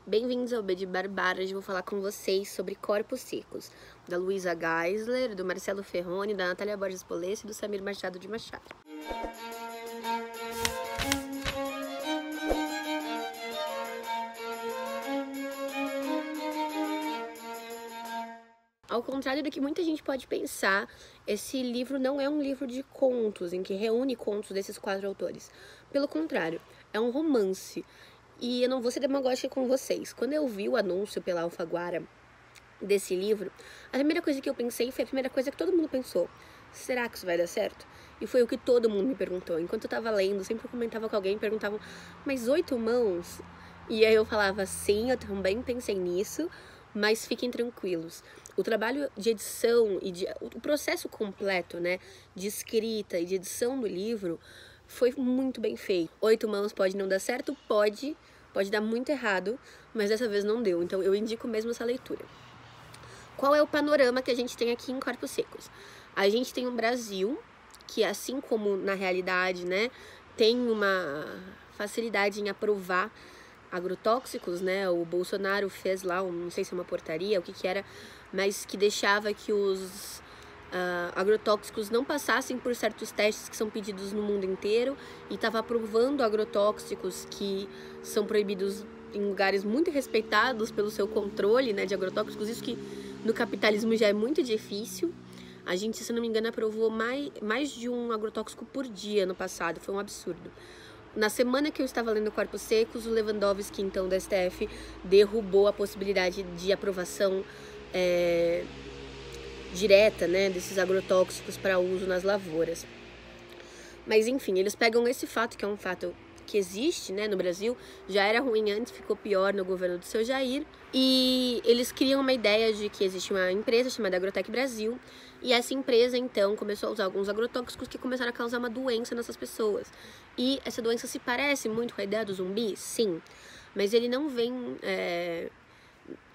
Bem-vindos ao B de Barbara. Hoje eu vou falar com vocês sobre Corpos Secos, da Luísa Geisler, do Marcelo Ferroni, da Natália Borges Polesse e do Samir Machado de Machado. Ao contrário do que muita gente pode pensar, esse livro não é um livro de contos, em que reúne contos desses 4 autores. Pelo contrário, é um romance. E eu não vou ser demagógica com vocês. Quando eu vi o anúncio pela Alfaguara desse livro, a primeira coisa que eu pensei foi a primeira coisa que todo mundo pensou. Será que isso vai dar certo? E foi o que todo mundo me perguntou. Enquanto eu tava lendo, sempre eu comentava com alguém, perguntavam, mas 8 mãos? E aí eu falava, sim, eu também pensei nisso, mas fiquem tranquilos. O trabalho de edição e o processo completo, né, de escrita e de edição do livro foi muito bem feito. 8 mãos pode não dar certo? Pode dar muito errado, mas dessa vez não deu. Então eu indico mesmo essa leitura. Qual é o panorama que a gente tem aqui em Corpos Secos? A gente tem um Brasil que, assim como na realidade, né, tem uma facilidade em aprovar agrotóxicos, né? O Bolsonaro fez lá, não sei se é uma portaria, o que era, mas que deixava que os agrotóxicos não passassem por certos testes que são pedidos no mundo inteiro e estava aprovando agrotóxicos que são proibidos em lugares muito respeitados pelo seu controle, né, de agrotóxicos, isso que no capitalismo já é muito difícil. A gente, se não me engano, aprovou mais de um agrotóxico por dia no passado, foi um absurdo. Na semana que eu estava lendo Corpos Secos, o Lewandowski, então, da STF, derrubou a possibilidade de aprovação direta, né, desses agrotóxicos para uso nas lavouras. Mas, enfim, eles pegam esse fato, que é um fato que existe, né, no Brasil, já era ruim antes, ficou pior no governo do seu Jair, e eles criam uma ideia de que existe uma empresa chamada Agrotec Brasil, e essa empresa, então, começou a usar alguns agrotóxicos que começaram a causar uma doença nessas pessoas. E essa doença se parece muito com a ideia do zumbi? Sim. Mas ele não vem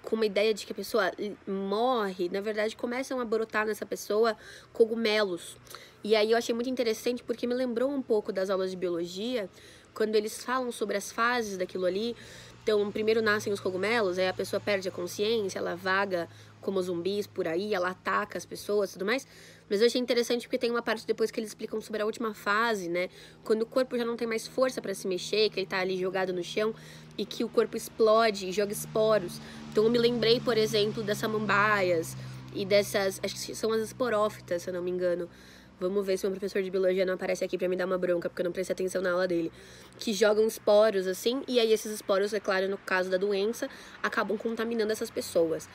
com uma ideia de que a pessoa morre. Na verdade, começam a brotar nessa pessoa cogumelos. E aí eu achei muito interessante porque me lembrou um pouco das aulas de biologia, quando eles falam sobre as fases daquilo ali. Então, primeiro nascem os cogumelos, aí a pessoa perde a consciência, ela vaga como zumbis por aí, ela ataca as pessoas e tudo mais. Mas eu achei interessante porque tem uma parte depois que eles explicam sobre a última fase, né? Quando o corpo já não tem mais força para se mexer, que ele tá ali jogado no chão e que o corpo explode e joga esporos. Então eu me lembrei, por exemplo, das samambaias e dessas, acho que são as esporófitas, se eu não me engano. Vamos ver se o meu professor de biologia não aparece aqui pra me dar uma bronca, porque eu não prestei atenção na aula dele. Que jogam esporos, assim, e aí esses esporos, é claro, no caso da doença, acabam contaminando essas pessoas.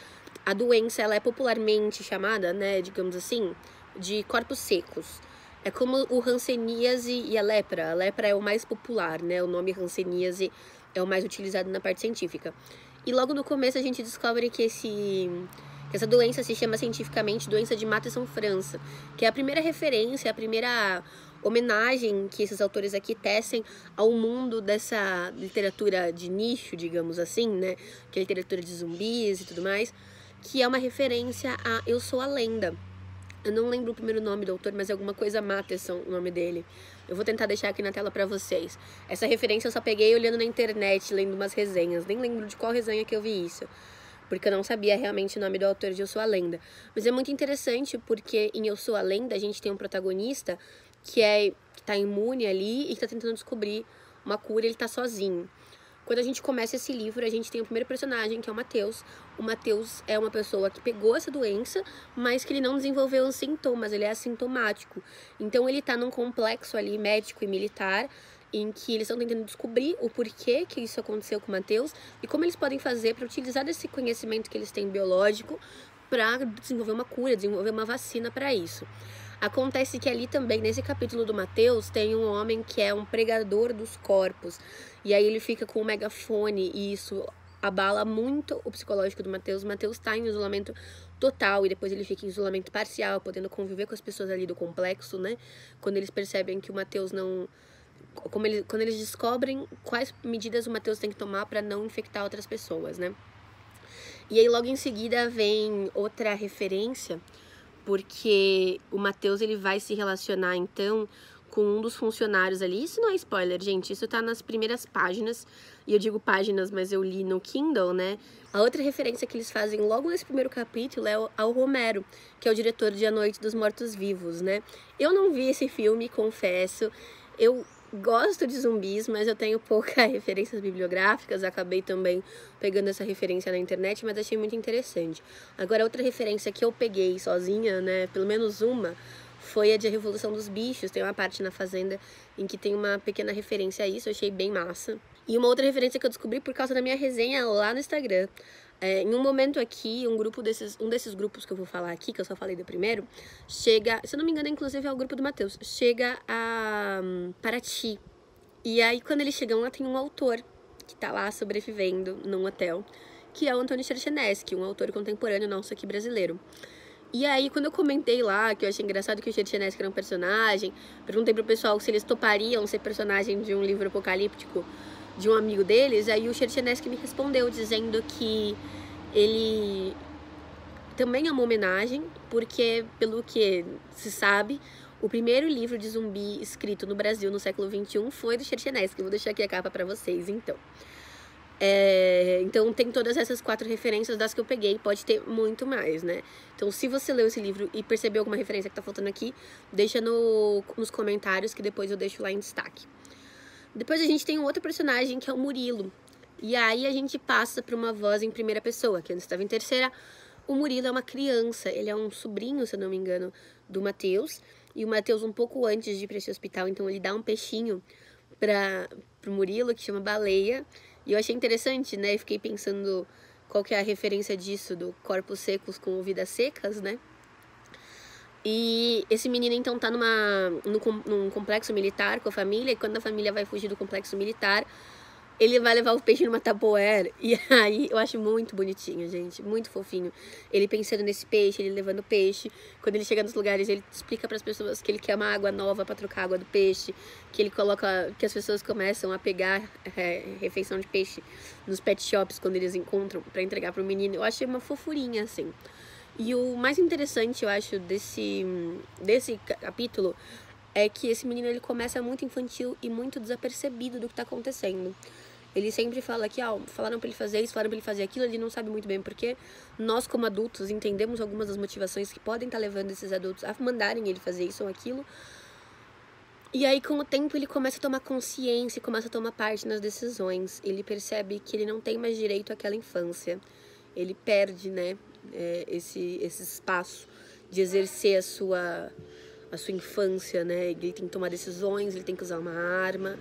A doença, ela é popularmente chamada, né, digamos assim, de corpos secos. É como o hanseníase e a lepra. A lepra é o mais popular, né, o nome hanseníase é o mais utilizado na parte científica. E logo no começo a gente descobre que essa doença se chama cientificamente doença de Matesson França, que é a primeira referência, a primeira homenagem que esses autores aqui tecem ao mundo dessa literatura de nicho, digamos assim, né? Que é a literatura de zumbis e tudo mais, que é uma referência a Eu Sou a Lenda. Eu não lembro o primeiro nome do autor, mas é alguma coisa Matesson, o nome dele. Eu vou tentar deixar aqui na tela pra vocês. Essa referência eu só peguei olhando na internet, lendo umas resenhas. Nem lembro de qual resenha que eu vi isso, porque eu não sabia realmente o nome do autor de Eu Sou a Lenda. Mas é muito interessante porque em Eu Sou a Lenda a gente tem um protagonista que tá imune ali e que tá tentando descobrir uma cura, ele tá sozinho. Quando a gente começa esse livro, a gente tem o primeiro personagem, que é o Matheus. O Matheus é uma pessoa que pegou essa doença, mas que ele não desenvolveu os sintomas, ele é assintomático. Então ele tá num complexo ali médico e militar, em que eles estão tentando descobrir o porquê que isso aconteceu com o Matheus e como eles podem fazer para utilizar desse conhecimento que eles têm biológico para desenvolver uma cura, desenvolver uma vacina para isso. Acontece que ali também, nesse capítulo do Matheus, tem um homem que é um pregador dos corpos. E aí ele fica com um megafone e isso abala muito o psicológico do Matheus. O Matheus tá em isolamento total e depois ele fica em isolamento parcial, podendo conviver com as pessoas ali do complexo, né? Quando eles percebem que o Matheus não... Quando eles descobrem quais medidas o Matheus tem que tomar para não infectar outras pessoas, né? E aí logo em seguida vem outra referência, porque o Matheus ele vai se relacionar então com um dos funcionários ali. Isso não é spoiler, gente, isso tá nas primeiras páginas, e eu digo páginas, mas eu li no Kindle, né? A outra referência que eles fazem logo nesse primeiro capítulo é ao Romero, que é o diretor de A Noite dos Mortos-Vivos, né? Eu não vi esse filme, confesso, eu gosto de zumbis, mas eu tenho poucas referências bibliográficas, acabei também pegando essa referência na internet, mas achei muito interessante. Agora, outra referência que eu peguei sozinha, né, pelo menos uma, foi a de A Revolução dos Bichos. Tem uma parte na Fazenda em que tem uma pequena referência a isso, eu achei bem massa. E uma outra referência que eu descobri por causa da minha resenha lá no Instagram. Em um momento aqui, um desses grupos que eu vou falar aqui, que eu só falei do primeiro, chega, se eu não me engano, inclusive é o grupo do Matheus, chega a Paraty. E aí, quando eles chegam lá, tem um autor que tá lá sobrevivendo num hotel, que é o Antônio Cherchenesky, um autor contemporâneo nosso aqui brasileiro. E aí, quando eu comentei lá, que eu achei engraçado que o Cherchenesky era um personagem, perguntei pro pessoal se eles topariam ser personagem de um livro apocalíptico de um amigo deles, aí o Cherchenesky me respondeu dizendo que ele também é uma homenagem, porque, pelo que se sabe, o primeiro livro de zumbi escrito no Brasil no século XXI foi do Cherchenesky. Vou deixar aqui a capa pra vocês, então. Então tem todas essas 4 referências das que eu peguei, pode ter muito mais, né? Então, se você leu esse livro e percebeu alguma referência que tá faltando aqui, deixa nos comentários que depois eu deixo lá em destaque. Depois a gente tem um outro personagem que é o Murilo. E aí a gente passa para uma voz em primeira pessoa, que antes estava em terceira. O Murilo é uma criança, ele é um sobrinho, se eu não me engano, do Matheus. E o Matheus, um pouco antes de ir para esse hospital, então ele dá um peixinho pro Murilo, que chama Baleia. E eu achei interessante, né? Fiquei pensando qual que é a referência disso, do corpos secos com vidas secas, né? E esse menino, então, tá num complexo militar com a família, e quando a família vai fugir do complexo militar, ele vai levar o peixe numa Tupperware. E aí, eu acho muito bonitinho, gente, muito fofinho. Ele pensando nesse peixe, ele levando o peixe. Quando ele chega nos lugares, ele explica para as pessoas que ele quer uma água nova para trocar a água do peixe, que ele coloca, que as pessoas começam a pegar refeição de peixe nos pet shops quando eles encontram para entregar pro menino. Eu achei uma fofurinha, assim. E o mais interessante, eu acho, desse capítulo é que esse menino, ele começa muito infantil e muito desapercebido do que tá acontecendo. Ele sempre fala que, falaram pra ele fazer isso, falaram pra ele fazer aquilo, ele não sabe muito bem porque nós, como adultos, entendemos algumas das motivações que podem estar levando esses adultos a mandarem ele fazer isso ou aquilo. E aí, com o tempo, ele começa a tomar consciência, começa a tomar parte nas decisões. Ele percebe que ele não tem mais direito àquela infância. Ele perde, né, esse espaço de exercer a sua infância, né? Ele tem que tomar decisões, ele tem que usar uma arma,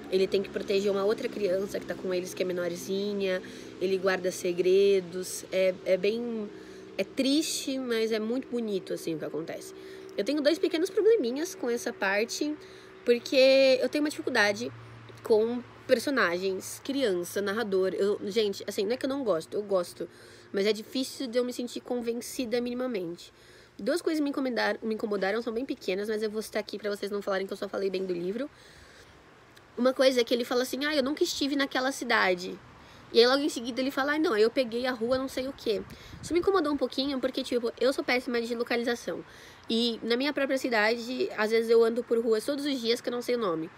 ele tem que proteger uma outra criança que tá com eles, que é menorzinha, ele guarda segredos, é triste, mas é muito bonito, assim, o que acontece. Eu tenho 2 pequenos probleminhas com essa parte, porque eu tenho uma dificuldade com personagens, criança, narrador. Gente, assim, não é que eu não gosto, eu gosto, mas é difícil de eu me sentir convencida minimamente. 2 coisas me incomodaram, são bem pequenas, mas eu vou citar aqui pra vocês não falarem que eu só falei bem do livro. Uma coisa é que ele fala assim, eu nunca estive naquela cidade. E aí logo em seguida ele fala, não, eu peguei a rua não sei o quê. Isso me incomodou um pouquinho, porque, tipo, eu sou péssima de localização. E na minha própria cidade, às vezes eu ando por ruas todos os dias que eu não sei o nome.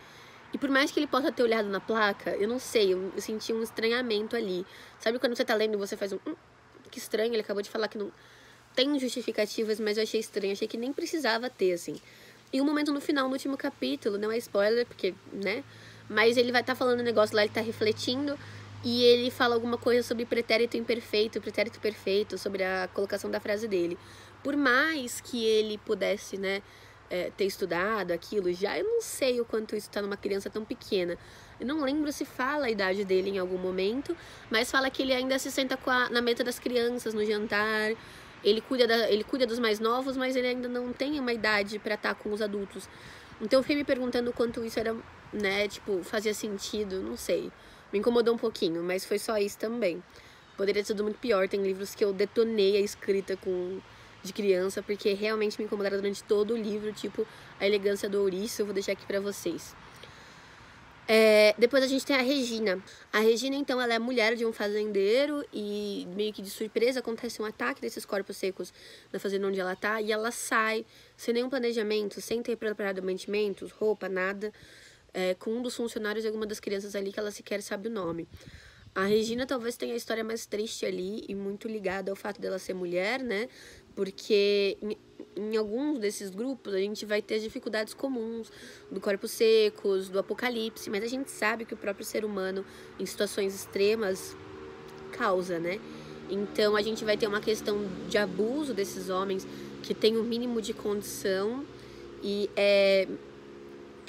E por mais que ele possa ter olhado na placa, eu não sei, eu senti um estranhamento ali. Sabe quando você tá lendo e você faz que estranho, ele acabou de falar que não... Tem justificativas, mas eu achei estranho, achei que nem precisava ter, assim. E um momento no final, no último capítulo, não é spoiler, porque, né? Mas ele vai estar falando um negócio lá, ele tá refletindo, e ele fala alguma coisa sobre pretérito imperfeito, pretérito perfeito, sobre a colocação da frase dele. Por mais que ele pudesse, né, ter estudado aquilo já, eu não sei o quanto isso tá numa criança tão pequena. Eu não lembro se fala a idade dele em algum momento, mas fala que ele ainda se senta na mesa das crianças no jantar. Ele cuida dos mais novos, mas ele ainda não tem uma idade pra estar com os adultos. Então eu fiquei me perguntando o quanto isso era, né, tipo, fazia sentido, não sei. Me incomodou um pouquinho, mas foi só isso também. Poderia ter sido muito pior, tem livros que eu detonei a escrita de criança, porque realmente me incomodaram durante todo o livro, tipo A Elegância do Ouriço, eu vou deixar aqui pra vocês. Depois a gente tem a Regina. A Regina, então, ela é mulher de um fazendeiro e meio que de surpresa acontece um ataque desses corpos secos na fazenda onde ela tá, e ela sai sem nenhum planejamento, sem ter preparado mantimentos, roupa, nada, com um dos funcionários e alguma das crianças ali que ela sequer sabe o nome. A Regina talvez tenha a história mais triste ali e muito ligada ao fato dela ser mulher, né? Porque em alguns desses grupos a gente vai ter as dificuldades comuns do corpos secos, do apocalipse, mas a gente sabe que o próprio ser humano em situações extremas causa, né? Então a gente vai ter uma questão de abuso desses homens que tem o mínimo de condição e é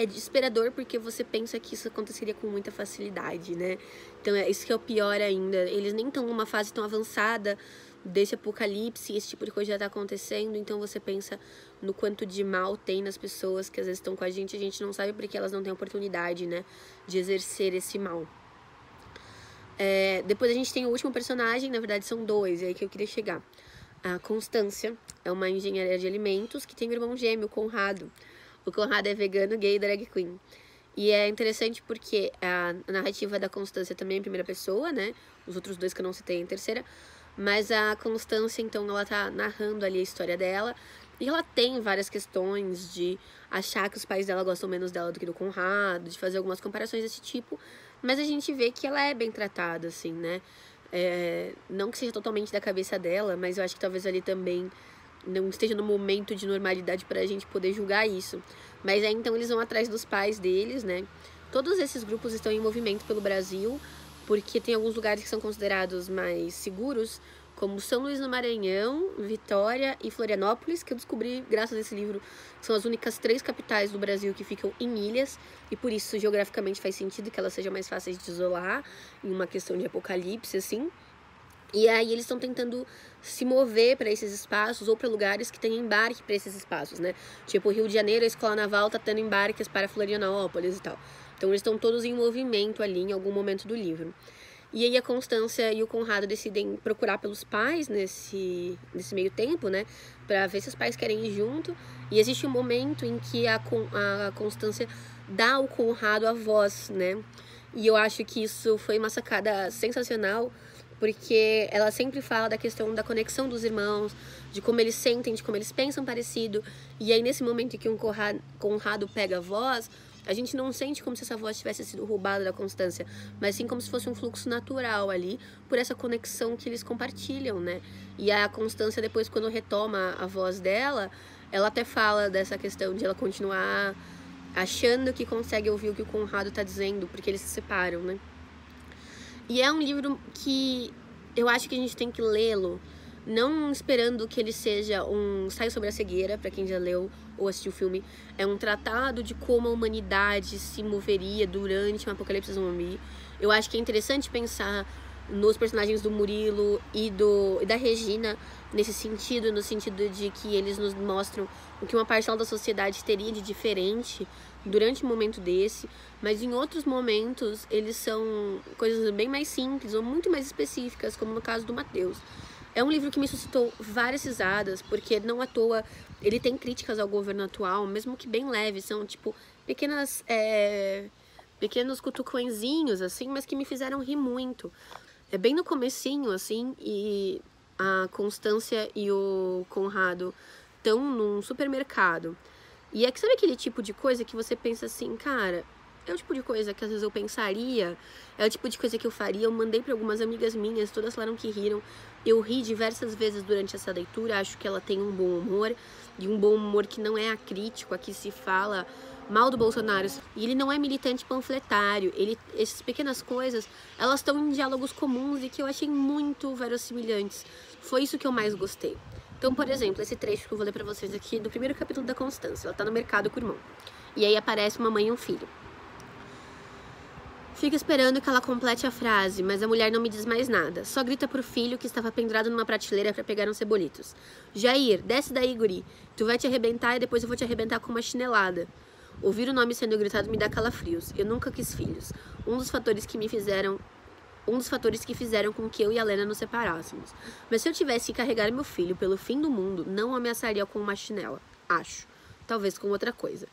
desesperador porque você pensa que isso aconteceria com muita facilidade, né? Então, isso que é o pior ainda. Eles nem estão numa fase tão avançada desse apocalipse, esse tipo de coisa já tá acontecendo. Então, você pensa no quanto de mal tem nas pessoas que às vezes estão com a gente não sabe porque elas não têm oportunidade, né? De exercer esse mal. Depois a gente tem o último personagem, na verdade são dois, é aí que eu queria chegar. A Constância é uma engenheira de alimentos que tem um irmão gêmeo, o Conrado. O Conrado é vegano, gay e drag queen. E é interessante porque a narrativa da Constância também é em primeira pessoa, né? Os outros dois que eu não citei em terceira. Mas a Constância, então, ela tá narrando ali a história dela. E ela tem várias questões de achar que os pais dela gostam menos dela do que do Conrado, de fazer algumas comparações desse tipo. Mas a gente vê que ela é bem tratada, assim, né? Não que seja totalmente da cabeça dela, mas eu acho que talvez ali também não esteja no momento de normalidade para a gente poder julgar isso. Mas então eles vão atrás dos pais deles, né? Todos esses grupos estão em movimento pelo Brasil, porque tem alguns lugares que são considerados mais seguros, como São Luís no Maranhão, Vitória e Florianópolis, que eu descobri, graças a esse livro, são as únicas 3 capitais do Brasil que ficam em ilhas, e por isso, geograficamente, faz sentido que elas sejam mais fáceis de isolar, em uma questão de apocalipse, assim. E aí eles estão tentando se mover para esses espaços ou para lugares que tem embarque para esses espaços, né? Tipo, Rio de Janeiro, a Escola Naval tá tendo embarques para Florianópolis e tal. Então eles estão todos em movimento ali em algum momento do livro. E aí a Constância e o Conrado decidem procurar pelos pais nesse meio tempo, né? Pra ver se os pais querem ir junto. E existe um momento em que a Constância dá ao Conrado a voz, né? E eu acho que isso foi uma sacada sensacional, porque ela sempre fala da questão da conexão dos irmãos, de como eles sentem, de como eles pensam parecido. E aí, nesse momento em que um Conrado pega a voz, a gente não sente como se essa voz tivesse sido roubada da Constância, mas sim como se fosse um fluxo natural ali, por essa conexão que eles compartilham, né? E a Constância, depois, quando retoma a voz dela, ela até fala dessa questão de ela continuar achando que consegue ouvir o que o Conrado tá dizendo, porque eles se separam, né? E é um livro que eu acho que a gente tem que lê-lo, não esperando que ele seja um ensaio sobre a cegueira, para quem já leu ou assistiu o filme. É um tratado de como a humanidade se moveria durante um apocalipse zumbi. Eu acho que é interessante pensar nos personagens do Murilo e da Regina nesse sentido, no sentido de que eles nos mostram o que uma parcela da sociedade teria de diferente durante um momento desse, mas em outros momentos eles são coisas bem mais simples ou muito mais específicas, como no caso do Mateus. É um livro que me suscitou várias risadas, porque não à toa ele tem críticas ao governo atual, mesmo que bem leves, são tipo pequenos cutucõezinhos, assim, mas que me fizeram rir muito. É bem no comecinho, assim, e a Constância e o Conrado estão num supermercado. E sabe aquele tipo de coisa que você pensa assim, cara, é o tipo de coisa que às vezes eu pensaria, é o tipo de coisa que eu faria. Eu mandei para algumas amigas minhas, todas falaram que riram. Eu ri diversas vezes durante essa leitura, acho que ela tem um bom humor, e um bom humor que não é acrítico, aqui se fala mal do Bolsonaro, e ele não é militante panfletário, essas pequenas coisas, elas estão em diálogos comuns e que eu achei muito verossimilhantes. Foi isso que eu mais gostei. Então, por exemplo, esse trecho que eu vou ler pra vocês aqui do primeiro capítulo da Constância. Ela tá no mercado com o irmão. E aí aparece uma mãe e um filho. Fica esperando que ela complete a frase, mas a mulher não me diz mais nada. Só grita pro filho que estava pendurado numa prateleira para pegar uns cebolitos. Jair, desce daí, guri. Tu vai te arrebentar e depois eu vou te arrebentar com uma chinelada. Ouvir o nome sendo gritado me dá calafrios. Eu nunca quis filhos. Um dos fatores que fizeram com que eu e a Lena nos separássemos. Mas se eu tivesse que carregar meu filho pelo fim do mundo, não o ameaçaria com uma chinela. Acho. Talvez com outra coisa.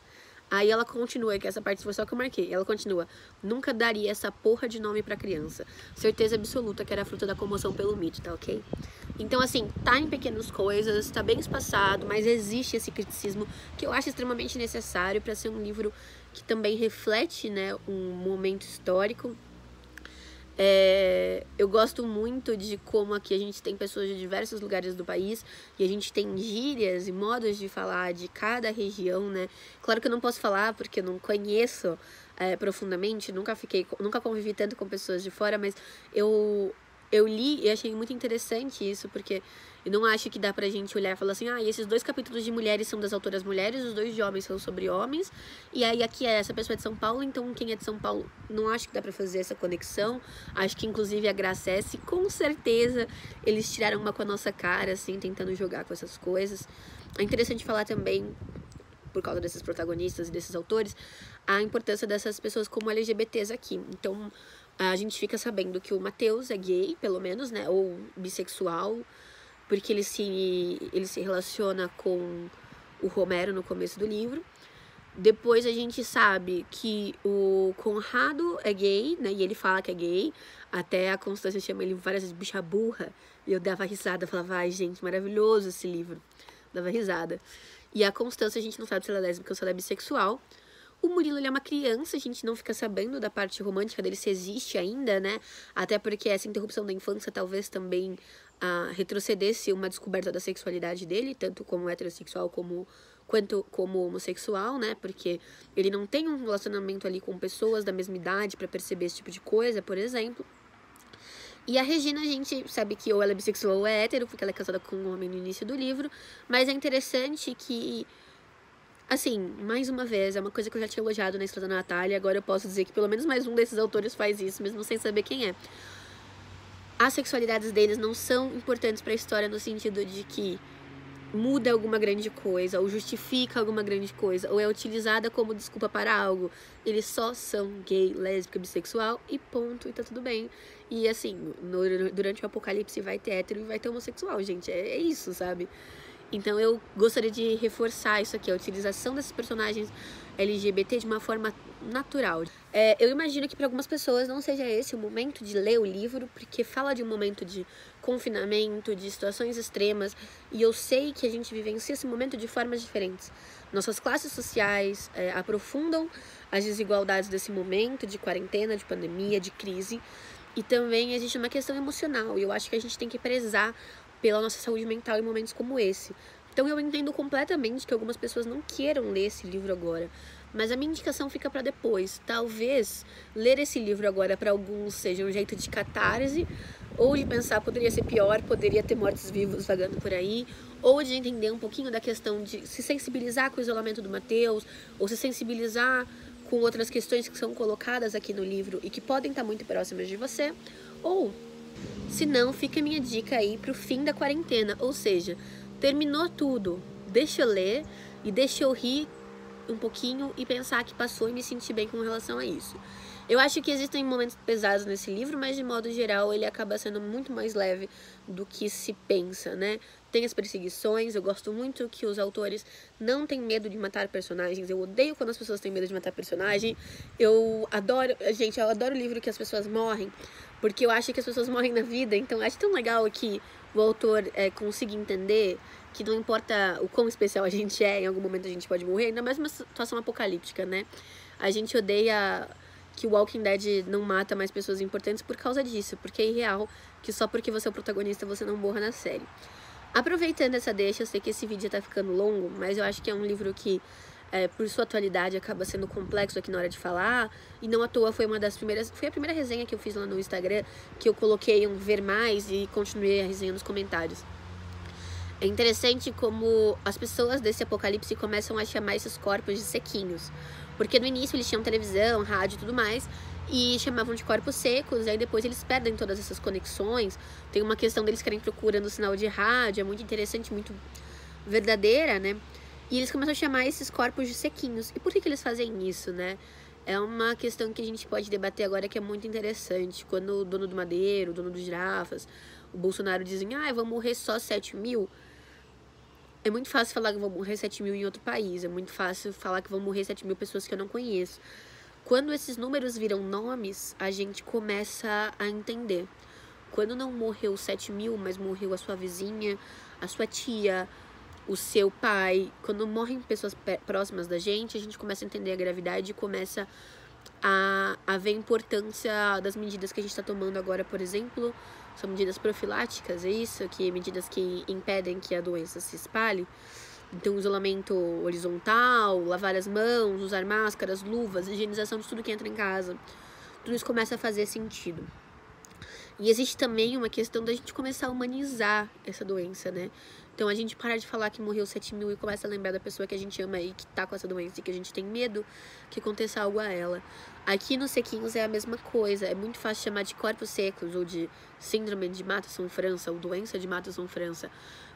Aí ela continua, que essa parte foi só que eu marquei. Ela continua: nunca daria essa porra de nome pra criança. Certeza absoluta que era fruta da comoção pelo mito, tá ok? Então, assim, tá em pequenas coisas, tá bem espaçado, mas existe esse criticismo que eu acho extremamente necessário pra ser um livro que também reflete, né, um momento histórico. Eu gosto muito de como aqui a gente tem pessoas de diversos lugares do país e a gente tem gírias e modos de falar de cada região, né? Claro que eu não posso falar porque eu não conheço profundamente, nunca convivi tanto com pessoas de fora, mas eu li e achei muito interessante isso, porque eu não acho que dá pra gente olhar e falar assim, e esses 2 capítulos de mulheres são das autoras mulheres, os 2 de homens são sobre homens, e aí aqui essa pessoa é de São Paulo, então quem é de São Paulo, não acho que dá pra fazer essa conexão. Acho que inclusive a Gracesse, com certeza, eles tiraram uma com a nossa cara, assim, tentando jogar com essas coisas. É interessante falar também, por causa desses protagonistas e desses autores, a importância dessas pessoas como LGBTs aqui. Então, a gente fica sabendo que o Mateus é gay, pelo menos, né, ou bissexual, porque ele se relaciona com o Romero no começo do livro. Depois a gente sabe que o Conrado é gay, né, e ele fala que é gay. Até a Constância chama ele várias vezes bicha burra, e eu dava risada, falava, ai gente, maravilhoso esse livro, dava risada. E a Constância a gente não sabe se ela é lésbica ou se ela é bissexual. O Murilo, ele é uma criança, a gente não fica sabendo da parte romântica dele, se existe ainda, né? Até porque essa interrupção da infância talvez também retrocedesse uma descoberta da sexualidade dele, tanto como heterossexual quanto como homossexual, né? Porque ele não tem um relacionamento ali com pessoas da mesma idade para perceber esse tipo de coisa, por exemplo. E a Regina, a gente sabe que ou ela é bissexual ou é hétero, porque ela é casada com um homem no início do livro, mas é interessante que, assim, mais uma vez, é uma coisa que eu já tinha elogiado na história da Natália, agora eu posso dizer que pelo menos mais um desses autores faz isso, mesmo sem saber quem é. As sexualidades deles não são importantes para a história no sentido de que muda alguma grande coisa, ou justifica alguma grande coisa, ou é utilizada como desculpa para algo. Eles só são gay, lésbica, bissexual e ponto, e tá tudo bem. E assim, durante o apocalipse vai ter hétero e vai ter homossexual, gente. É isso, sabe? Então eu gostaria de reforçar isso aqui, a utilização desses personagens LGBT de uma forma natural. Eu imagino que para algumas pessoas não seja esse o momento de ler o livro, porque fala de um momento de confinamento, de situações extremas, e eu sei que a gente vivencia esse momento de formas diferentes. Nossas classes sociais aprofundam as desigualdades desse momento de quarentena, de pandemia, de crise, e também existe uma questão emocional, e eu acho que a gente tem que prezar pela nossa saúde mental em momentos como esse. Então eu entendo completamente que algumas pessoas não queiram ler esse livro agora, mas a minha indicação fica para depois. Talvez ler esse livro agora para alguns seja um jeito de catarse, ou de pensar poderia ser pior, poderia ter mortos-vivos vagando por aí, ou de entender um pouquinho da questão de se sensibilizar com o isolamento do Mateus, ou se sensibilizar com outras questões que são colocadas aqui no livro e que podem estar muito próximas de você, ou se não, fica a minha dica aí pro fim da quarentena, ou seja, terminou tudo, deixa eu ler e deixa eu rir um pouquinho e pensar que passou e me sentir bem com relação a isso. Eu acho que existem momentos pesados nesse livro, mas de modo geral ele acaba sendo muito mais leve do que se pensa, né? Tem as perseguições, eu gosto muito que os autores não têm medo de matar personagens, eu odeio quando as pessoas têm medo de matar personagem, eu adoro o livro que as pessoas morrem, porque eu acho que as pessoas morrem na vida, então eu acho tão legal que o autor consiga entender que não importa o quão especial a gente é, em algum momento a gente pode morrer, ainda mais numa situação apocalíptica, né? A gente odeia que o Walking Dead não mata mais pessoas importantes por causa disso, porque é irreal que só porque você é o protagonista você não morra na série. Aproveitando essa deixa, eu sei que esse vídeo já tá ficando longo, mas eu acho que é um livro que, por sua atualidade, acaba sendo complexo aqui na hora de falar, e não à toa foi a primeira resenha que eu fiz lá no Instagram, que eu coloquei um ver mais e continuei a resenha nos comentários. É interessante como as pessoas desse apocalipse começam a chamar esses corpos de sequinhos, porque no início eles tinham televisão, rádio e tudo mais, e chamavam de corpos secos, e aí depois eles perdem todas essas conexões. Tem uma questão deles ficarem procurando sinal de rádio, é muito interessante, muito verdadeira, né? E eles começam a chamar esses corpos de sequinhos. E por que eles fazem isso, né? É uma questão que a gente pode debater agora que é muito interessante. Quando o dono do Madeiro, o dono dos girafas, o Bolsonaro dizem, vão morrer só 7 mil. É muito fácil falar que vão morrer 7 mil em outro país. É muito fácil falar que vão morrer 7 mil pessoas que eu não conheço. Quando esses números viram nomes, a gente começa a entender. Quando não morreu 7 mil, mas morreu a sua vizinha, a sua tia, o seu pai. Quando morrem pessoas próximas da gente, a gente começa a entender a gravidade e começa a ver a importância das medidas que a gente está tomando agora, por exemplo. São medidas profiláticas, é isso? Medidas que impedem que a doença se espalhe. Então, isolamento horizontal, lavar as mãos, usar máscaras, luvas, higienização de tudo que entra em casa. Tudo isso começa a fazer sentido. E existe também uma questão da gente começar a humanizar essa doença, né? Então, a gente para de falar que morreu 7 mil e começa a lembrar da pessoa que a gente ama e que tá com essa doença e que a gente tem medo que aconteça algo a ela. Aqui nos sequinhos é a mesma coisa. É muito fácil chamar de corpos secos ou de síndrome de Matheson-França ou doença de Matheson-França,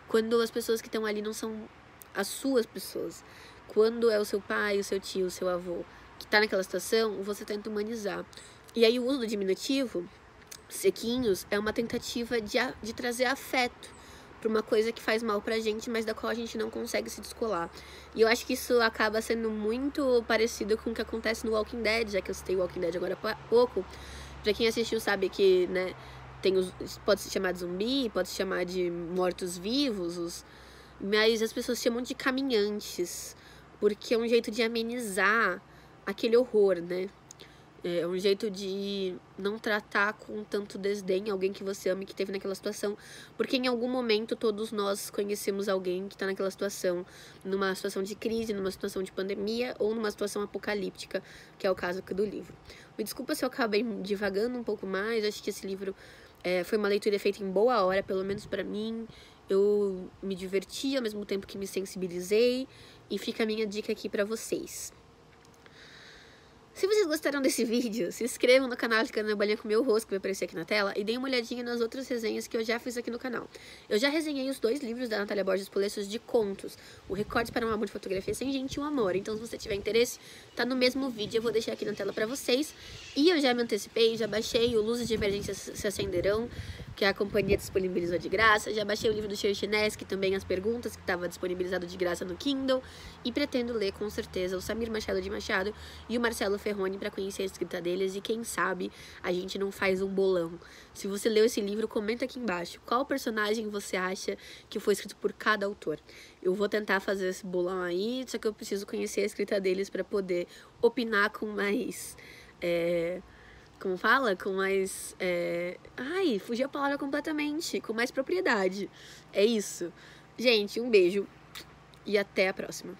quando as pessoas que estão ali não são as suas pessoas. Quando é o seu pai, o seu tio, o seu avô que tá naquela situação, você tenta humanizar. E aí o uso do diminutivo, sequinhos, é uma tentativa de trazer afeto para uma coisa que faz mal pra gente, mas da qual a gente não consegue se descolar. E eu acho que isso acaba sendo muito parecido com o que acontece no Walking Dead, já que eu citei o Walking Dead agora há pouco. Pra quem assistiu sabe que, né, pode se chamar de zumbi, pode se chamar de mortos-vivos, mas as pessoas chamam de caminhantes, porque é um jeito de amenizar aquele horror, né? É um jeito de não tratar com tanto desdém alguém que você ama e que esteve naquela situação. Porque em algum momento todos nós conhecemos alguém que está naquela situação. Numa situação de crise, numa situação de pandemia ou numa situação apocalíptica, que é o caso aqui do livro. Me desculpa se eu acabei divagando um pouco mais. Acho que esse livro foi uma leitura feita em boa hora, pelo menos para mim. Eu me diverti ao mesmo tempo que me sensibilizei. E fica a minha dica aqui para vocês. Se vocês gostaram desse vídeo, se inscrevam no canal de Cana Bolinha com o meu rosto que vai aparecer aqui na tela e deem uma olhadinha nas outras resenhas que eu já fiz aqui no canal. Eu já resenhei os 2 livros da Natália Borges Polesso de contos, o Recordes para um Amor de Fotografia Sem Gente e o Amor. Então, se você tiver interesse, tá no mesmo vídeo, eu vou deixar aqui na tela pra vocês. E eu já me antecipei, já baixei o Luzes de Emergência Se Acenderão, que a companhia disponibilizou de graça. Já baixei o livro do Xerxinés, que também as perguntas, que estava disponibilizado de graça no Kindle. E pretendo ler, com certeza, o Samir Machado de Machado e o Marcelo Ferroni para conhecer a escrita deles. E quem sabe a gente não faz um bolão. Se você leu esse livro, comenta aqui embaixo qual personagem você acha que foi escrito por cada autor. Eu vou tentar fazer esse bolão aí, só que eu preciso conhecer a escrita deles para poder opinar com mais... como fala? Com mais... Ai, fugi a palavra completamente. Com mais propriedade. É isso. Gente, um beijo. E até a próxima.